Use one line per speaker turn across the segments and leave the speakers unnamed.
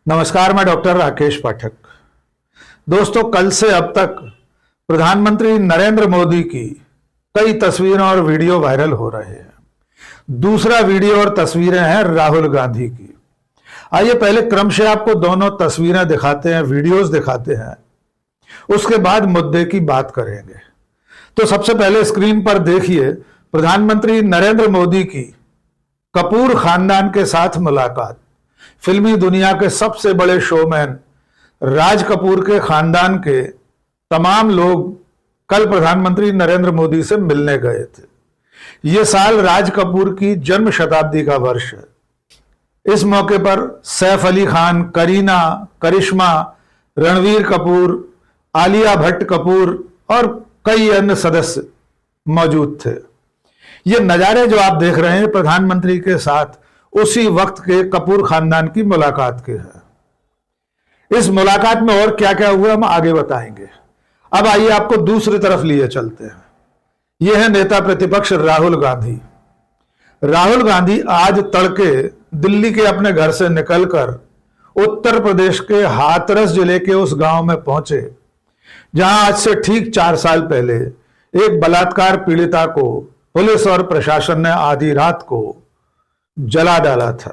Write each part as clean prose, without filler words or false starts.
नमस्कार, मैं डॉक्टर राकेश पाठक। दोस्तों, कल से अब तक प्रधानमंत्री नरेंद्र मोदी की कई तस्वीरें और वीडियो वायरल हो रहे हैं। दूसरा वीडियो और तस्वीरें हैं राहुल गांधी की। आइए पहले क्रमशः आपको दोनों तस्वीरें दिखाते हैं, वीडियोस दिखाते हैं, उसके बाद मुद्दे की बात करेंगे। तो सबसे पहले स्क्रीन पर देखिए प्रधानमंत्री नरेंद्र मोदी की कपूर खानदान के साथ मुलाकात। फिल्मी दुनिया के सबसे बड़े शोमैन राज कपूर के खानदान के तमाम लोग कल प्रधानमंत्री नरेंद्र मोदी से मिलने गए थे। यह साल राज कपूर की जन्म शताब्दी का वर्ष है। इस मौके पर सैफ अली खान, करीना, करिश्मा, रणवीर कपूर, आलिया भट्ट कपूर और कई अन्य सदस्य मौजूद थे। ये नजारे जो आप देख रहे हैं प्रधानमंत्री के साथ उसी वक्त के कपूर खानदान की मुलाकात के हैं। इस मुलाकात में और क्या क्या हुआ हम आगे बताएंगे। अब आइए आपको दूसरी तरफ लिए चलते हैं। यह है नेता प्रतिपक्ष राहुल गांधी। राहुल गांधी आज तड़के दिल्ली के अपने घर से निकलकर उत्तर प्रदेश के हाथरस जिले के उस गांव में पहुंचे जहां आज से ठीक 4 साल पहले एक बलात्कार पीड़िता को पुलिस और प्रशासन ने आधी रात को जला डाला था।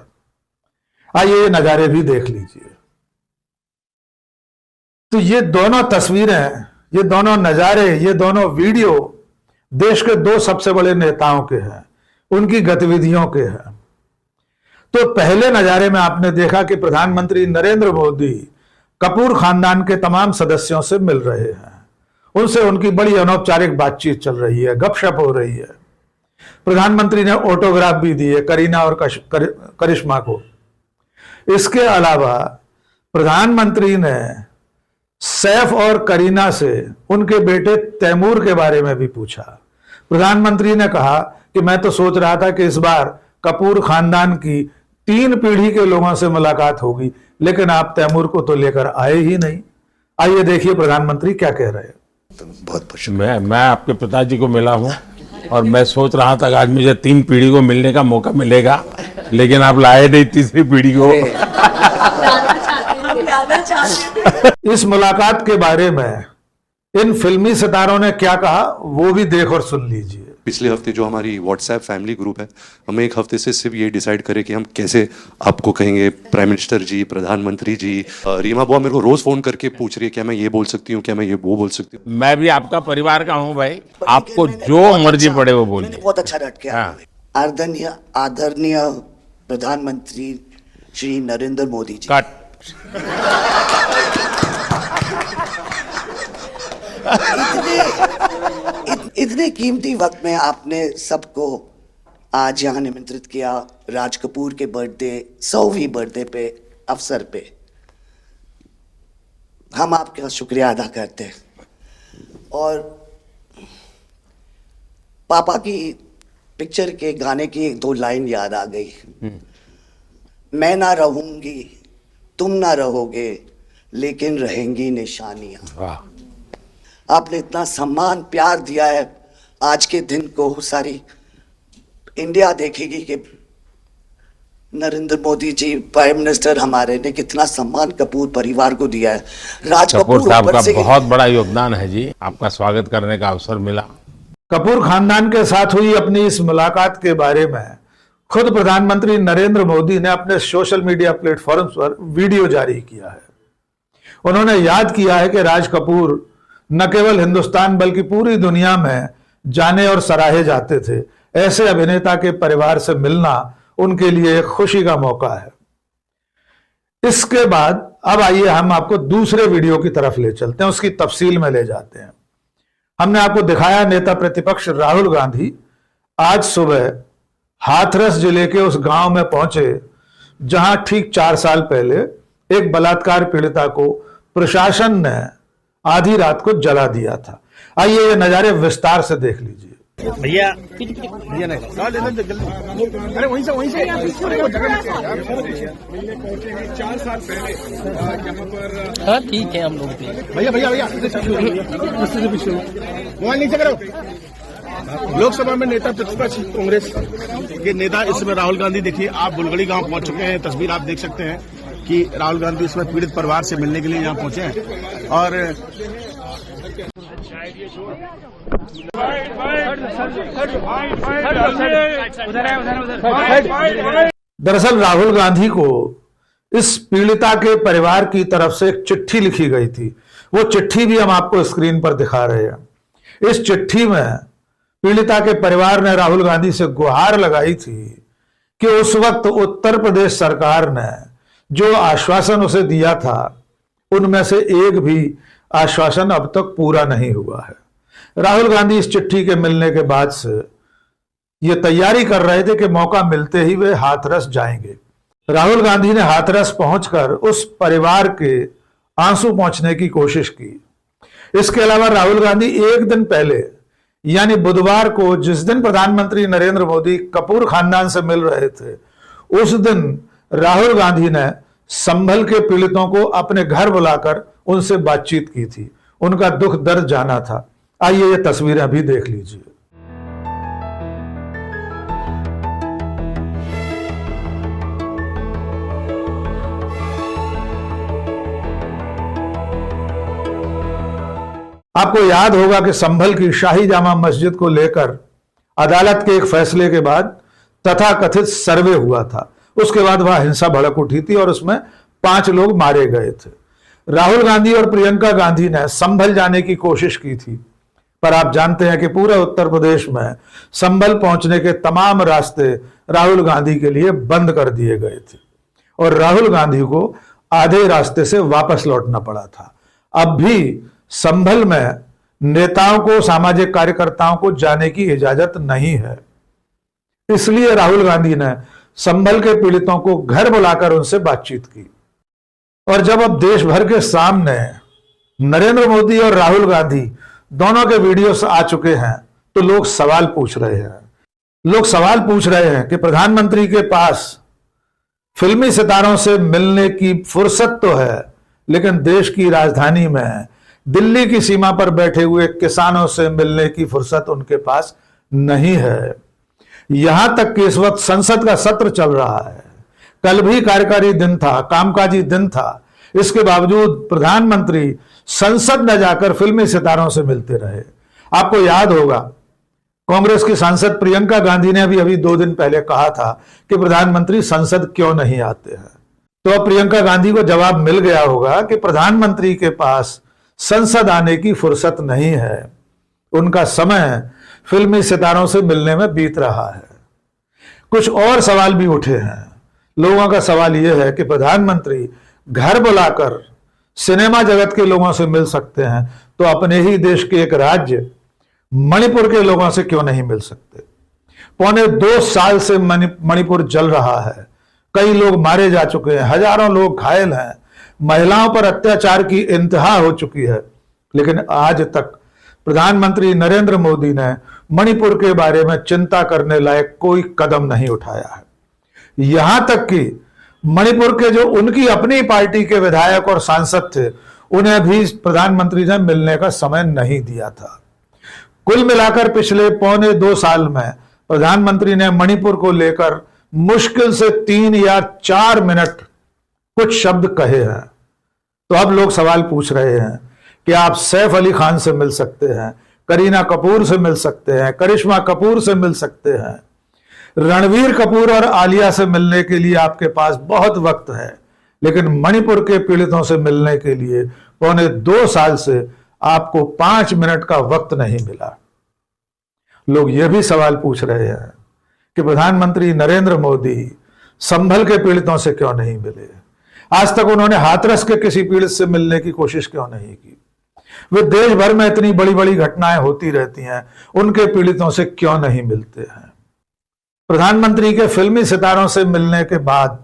आइए ये नजारे भी देख लीजिए। तो ये दोनों तस्वीरें, ये दोनों नजारे, ये दोनों वीडियो देश के 2 सबसे बड़े नेताओं के हैं, उनकी गतिविधियों के हैं। तो पहले नजारे में आपने देखा कि प्रधानमंत्री नरेंद्र मोदी कपूर खानदान के तमाम सदस्यों से मिल रहे हैं। उनसे उनकी बड़ी अनौपचारिक बातचीत चल रही है, गपशप हो रही है। प्रधानमंत्री ने ऑटोग्राफ भी दिए करीना और करिश्मा को। इसके अलावा प्रधानमंत्री ने सैफ और करीना से उनके बेटे तैमूर के बारे में भी पूछा। प्रधानमंत्री ने कहा कि मैं तो सोच रहा था कि इस बार कपूर खानदान की 3 पीढ़ी के लोगों से मुलाकात होगी, लेकिन आप तैमूर को तो लेकर आए ही नहीं। आइए देखिए प्रधानमंत्री क्या कह रहे हैं।
बहुत मैं आपके पिताजी को मिला हूं और मैं सोच रहा था कि आज मुझे 3 पीढ़ी को मिलने का मौका मिलेगा, लेकिन आप लाए नहीं तीसरी पीढ़ी को।
इस मुलाकात के बारे में इन फिल्मी सितारों ने क्या कहा वो भी देख और सुन लीजिए।
पिछले हफ्ते जो हमारी व्हाट्सएप फैमिली ग्रुप है, हमें एक हफ्ते से सिर्फ ये डिसाइड करें कि हम कैसे आपको कहेंगे प्राइम मिनिस्टर जी, प्रधानमंत्री जी। रीमा बुआ मेरे को रोज फोन करके पूछ रही है क्या मैं ये बोल सकती हूँ, क्या मैं ये वो बोल सकती हूँ।
मैं भी आपका परिवार का हूँ भाई, आपको जो मर्जी पड़े वो बोलिए।
बहुत अच्छा डट गया। आदरणीय प्रधानमंत्री श्री नरेंद्र मोदी जी।
कट।
इतने कीमती वक्त में आपने सबको आज यहाँ निमंत्रित किया राज कपूर के बर्थडे 100वीं बर्थडे पे अवसर पे। हम आपका शुक्रिया अदा करते हैं। और पापा की पिक्चर के गाने की 1-2 लाइन याद आ गई। मैं ना रहूंगी, तुम ना रहोगे, लेकिन रहेंगी निशानियां। आपने इतना सम्मान प्यार दिया है, आज के दिन को सारी इंडिया देखेगी कि नरेंद्र मोदी जी प्राइम मिनिस्टर हमारे ने कितना सम्मान कपूर परिवार को दिया है। राज
कपूर साहब का बहुत बड़ा योगदान है जी, आपका स्वागत करने का अवसर मिला।
कपूर खानदान के साथ हुई अपनी इस मुलाकात के बारे में खुद प्रधानमंत्री नरेंद्र मोदी ने अपने सोशल मीडिया प्लेटफॉर्म पर वीडियो जारी किया है। उन्होंने याद किया है कि राज कपूर न केवल हिंदुस्तान बल्कि पूरी दुनिया में जाने और सराहे जाते थे। ऐसे अभिनेता के परिवार से मिलना उनके लिए एक खुशी का मौका है। इसके बाद अब आइए हम आपको दूसरे वीडियो की तरफ ले चलते हैं, उसकी तफसील में ले जाते हैं। हमने आपको दिखाया नेता प्रतिपक्ष राहुल गांधी आज सुबह हाथरस जिले के उस गांव में पहुंचे जहां ठीक 4 साल पहले एक बलात्कार पीड़िता को प्रशासन ने आधी रात को जला दिया था। आइए ये नजारे विस्तार से देख लीजिए।
भैया अरे वहीं से 4 साल पहले यहाँ पर। हाँ ठीक है, हम लोग भैया मोबाइल नीचे करो। लोकसभा में नेता प्रतिपक्ष कांग्रेस के नेता इस समय राहुल गांधी, देखिए आप बुलगड़ी गांव पहुंच चुके हैं, तस्वीर आप देख सकते हैं। कि राहुल गांधी इस वक्त पीड़ित परिवार से मिलने के लिए यहाँ पहुंचे हैं और
दरअसल राहुल गांधी को इस पीड़िता के परिवार की तरफ से एक चिट्ठी लिखी गई थी। वो चिट्ठी भी हम आपको स्क्रीन पर दिखा रहे हैं। इस चिट्ठी में पीड़िता के परिवार ने राहुल गांधी से गुहार लगाई थी कि उस वक्त उत्तर प्रदेश सरकार ने जो आश्वासन उसे दिया था उनमें से एक भी आश्वासन अब तक पूरा नहीं हुआ है। राहुल गांधी इस चिट्ठी के मिलने के बाद से ये तैयारी कर रहे थे कि मौका मिलते ही वे हाथरस जाएंगे। राहुल गांधी ने हाथरस पहुंचकर उस परिवार के आंसू पहुंचने की कोशिश की। इसके अलावा राहुल गांधी एक दिन पहले यानी बुधवार को, जिस दिन प्रधानमंत्री नरेंद्र मोदी कपूर खानदान से मिल रहे थे, उस दिन राहुल गांधी ने संभल के पीड़ितों को अपने घर बुलाकर उनसे बातचीत की थी, उनका दुख दर्द जाना था। आइए ये तस्वीरें अभी देख लीजिए। आपको याद होगा कि संभल की शाही जामा मस्जिद को लेकर अदालत के एक फैसले के बाद तथाकथित सर्वे हुआ था। उसके बाद वह हिंसा भड़क उठी थी और उसमें 5 लोग मारे गए थे। राहुल गांधी और प्रियंका गांधी ने संभल जाने की कोशिश की थी, पर आप जानते हैं कि पूरे उत्तर प्रदेश में संभल पहुंचने के तमाम रास्ते राहुल गांधी के लिए बंद कर दिए गए थे और राहुल गांधी को आधे रास्ते से वापस लौटना पड़ा था। अब भी संभल में नेताओं को, सामाजिक कार्यकर्ताओं को जाने की इजाजत नहीं है। इसलिए राहुल गांधी ने संभल के पीड़ितों को घर बुलाकर उनसे बातचीत की। और जब अब देश भर के सामने नरेंद्र मोदी और राहुल गांधी दोनों के वीडियोस आ चुके हैं, तो लोग सवाल पूछ रहे हैं। लोग सवाल पूछ रहे हैं कि प्रधानमंत्री के पास फिल्मी सितारों से मिलने की फुर्सत तो है, लेकिन देश की राजधानी में दिल्ली की सीमा पर बैठे हुए किसानों से मिलने की फुर्सत उनके पास नहीं है। यहां तक कि इस वक्त संसद का सत्र चल रहा है, कल भी कार्यकारी दिन था, कामकाजी दिन था, इसके बावजूद प्रधानमंत्री संसद में जाकर फिल्मी सितारों से मिलते रहे। आपको याद होगा कांग्रेस की सांसद प्रियंका गांधी ने भी अभी 2 दिन पहले कहा था कि प्रधानमंत्री संसद क्यों नहीं आते हैं। तो अब प्रियंका गांधी को जवाब मिल गया होगा कि प्रधानमंत्री के पास संसद आने की फुर्सत नहीं है, उनका समय फिल्मी सितारों से मिलने में बीत रहा है। कुछ और सवाल भी उठे हैं। लोगों का सवाल यह है कि प्रधानमंत्री घर बुलाकर सिनेमा जगत के लोगों से मिल सकते हैं, तो अपने ही देश के एक राज्य मणिपुर के लोगों से क्यों नहीं मिल सकते? पौने 2 साल से मणिपुर जल रहा है, कई लोग मारे जा चुके हैं, हजारों लोग घायल हैं, महिलाओं पर अत्याचार की इंतहा हो चुकी है, लेकिन आज तक प्रधानमंत्री नरेंद्र मोदी ने मणिपुर के बारे में चिंता करने लायक कोई कदम नहीं उठाया है। यहां तक कि मणिपुर के जो उनकी अपनी पार्टी के विधायक और सांसद थे, उन्हें भी प्रधानमंत्री ने मिलने का समय नहीं दिया था। कुल मिलाकर पिछले पौने 2 साल में प्रधानमंत्री ने मणिपुर को लेकर मुश्किल से 3 या 4 मिनट कुछ शब्द कहे हैं। तो अब लोग सवाल पूछ रहे हैं कि आप सैफ अली खान से मिल सकते हैं, करीना कपूर से मिल सकते हैं, करिश्मा कपूर से मिल सकते हैं, रणवीर कपूर और आलिया से मिलने के लिए आपके पास बहुत वक्त है, लेकिन मणिपुर के पीड़ितों से मिलने के लिए पौने 2 साल से आपको 5 मिनट का वक्त नहीं मिला। लोग यह भी सवाल पूछ रहे हैं कि प्रधानमंत्री नरेंद्र मोदी संभल के पीड़ितों से क्यों नहीं मिले? आज तक उन्होंने हाथरस के किसी पीड़ित से मिलने की कोशिश क्यों नहीं की? वे देश भर में इतनी बड़ी बड़ी घटनाएं होती रहती हैं, उनके पीड़ितों से क्यों नहीं मिलते हैं? प्रधानमंत्री के फिल्मी सितारों से मिलने के बाद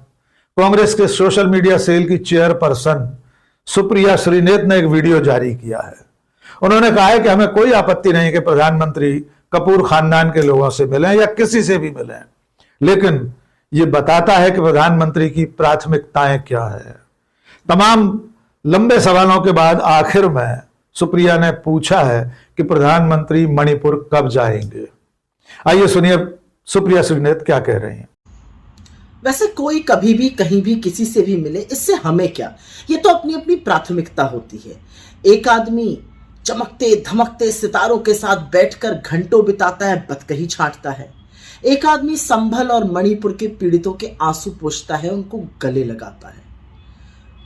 कांग्रेस के सोशल मीडिया सेल की चेयरपर्सन सुप्रिया श्रीनेत ने एक वीडियो जारी किया है। उन्होंने कहा है कि हमें कोई आपत्ति नहीं कि प्रधानमंत्री कपूर खानदान के लोगों से मिलें या किसी से भी मिलें, लेकिन ये बताता है कि प्रधानमंत्री की प्राथमिकताएं क्या है। तमाम लंबे सवालों के बाद आखिर में सुप्रिया ने पूछा है कि प्रधानमंत्री मणिपुर कब जाएंगे। आइए सुनिए सुप्रिया श्रीनेत क्या कह रही हैं।
वैसे कोई कभी भी कहीं भी किसी से भी मिले, इससे हमें क्या, ये तो अपनी अपनी प्राथमिकता होती है। एक आदमी चमकते धमकते सितारों के साथ बैठकर घंटों बिताता है, बतकही छांटता है। एक आदमी संभल और मणिपुर के पीड़ितों के आंसू पोंछता है, उनको गले लगाता है।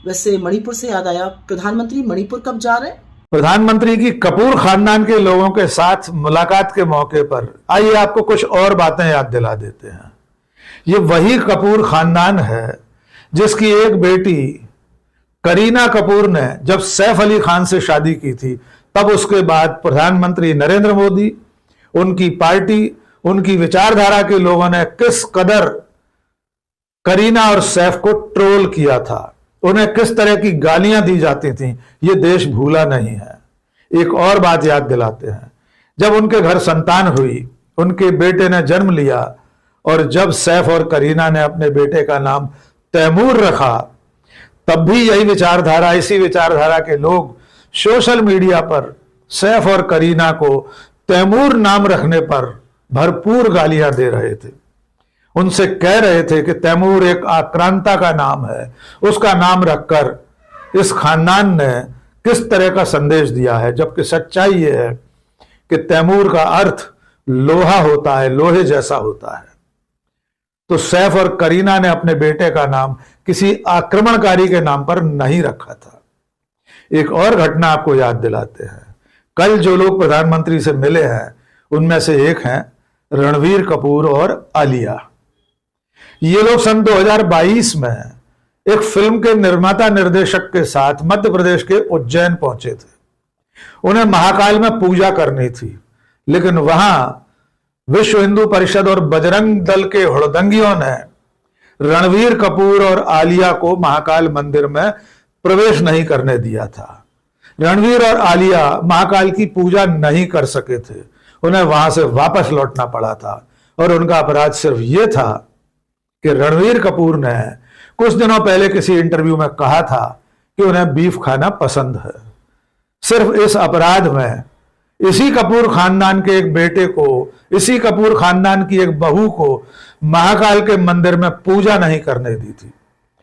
वैसे मणिपुर से याद आया, प्रधानमंत्री मणिपुर कब जा रहे हैं?
प्रधानमंत्री की कपूर खानदान के लोगों के साथ मुलाकात के मौके पर आइए आपको कुछ और बातें याद दिला देते हैं। ये वही कपूर खानदान है जिसकी एक बेटी करीना कपूर ने जब सैफ अली खान से शादी की थी, तब उसके बाद प्रधानमंत्री नरेंद्र मोदी, उनकी पार्टी, उनकी विचारधारा के लोगों ने किस कदर करीना और सैफ को ट्रोल किया था, उन्हें किस तरह की गालियां दी जाती थीं, ये देश भूला नहीं है। एक और बात याद दिलाते हैं, जब उनके घर संतान हुई, उनके बेटे ने जन्म लिया और जब सैफ और करीना ने अपने बेटे का नाम तैमूर रखा, तब भी यही विचारधारा, इसी विचारधारा के लोग सोशल मीडिया पर सैफ और करीना को तैमूर नाम रखने पर भरपूर गालियां दे रहे थे। उनसे कह रहे थे कि तैमूर एक आक्रांता का नाम है, उसका नाम रखकर इस खानदान ने किस तरह का संदेश दिया है, जबकि सच्चाई यह है कि तैमूर का अर्थ लोहा होता है, लोहे जैसा होता है। तो सैफ और करीना ने अपने बेटे का नाम किसी आक्रमणकारी के नाम पर नहीं रखा था। एक और घटना आपको याद दिलाते हैं, कल जो लोग प्रधानमंत्री से मिले हैं उनमें से एक हैं रणवीर कपूर और आलिया। ये लोग सन 2022 में एक फिल्म के निर्माता निर्देशक के साथ मध्य प्रदेश के उज्जैन पहुंचे थे। उन्हें महाकाल में पूजा करनी थी, लेकिन वहां विश्व हिंदू परिषद और बजरंग दल के हुड़दंगियों ने रणवीर कपूर और आलिया को महाकाल मंदिर में प्रवेश नहीं करने दिया था। रणवीर और आलिया महाकाल की पूजा नहीं कर सके थे, उन्हें वहां से वापस लौटना पड़ा था। और उनका अपराध सिर्फ यह था कि रणवीर कपूर ने कुछ दिनों पहले किसी इंटरव्यू में कहा था कि उन्हें बीफ खाना पसंद है। सिर्फ इस अपराध में इसी कपूर खानदान के एक बेटे को, इसी कपूर खानदान की एक बहू को महाकाल के मंदिर में पूजा नहीं करने दी थी।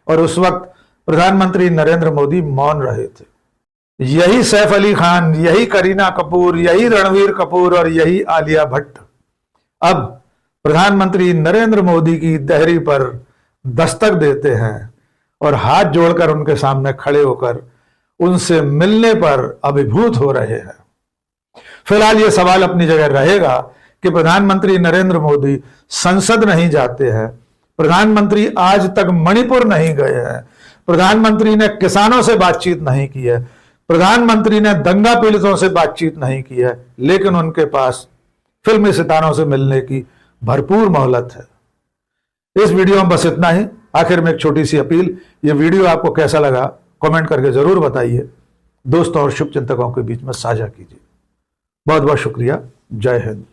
और उस वक्त प्रधानमंत्री नरेंद्र मोदी मौन रहे थे। यही सैफ अली खान, यही करीना कपूर, यही रणवीर कपूर और यही आलिया भट्ट अब प्रधानमंत्री नरेंद्र मोदी की देहरी पर दस्तक देते हैं और हाथ जोड़कर उनके सामने खड़े होकर उनसे मिलने पर अभिभूत हो रहे हैं। फिलहाल यह सवाल अपनी जगह रहेगा कि प्रधानमंत्री नरेंद्र मोदी संसद नहीं जाते हैं, प्रधानमंत्री आज तक मणिपुर नहीं गए हैं, प्रधानमंत्री ने किसानों से बातचीत नहीं की है, प्रधानमंत्री ने दंगा पीड़ितों से बातचीत नहीं की है, लेकिन उनके पास फिल्मी सितारों से मिलने की भरपूर मोहलत है। इस वीडियो में बस इतना ही। आखिर में एक छोटी सी अपील, यह वीडियो आपको कैसा लगा कमेंट करके जरूर बताइए, दोस्तों और शुभचिंतकों के बीच में साझा कीजिए। बहुत बहुत शुक्रिया। जय हिंद।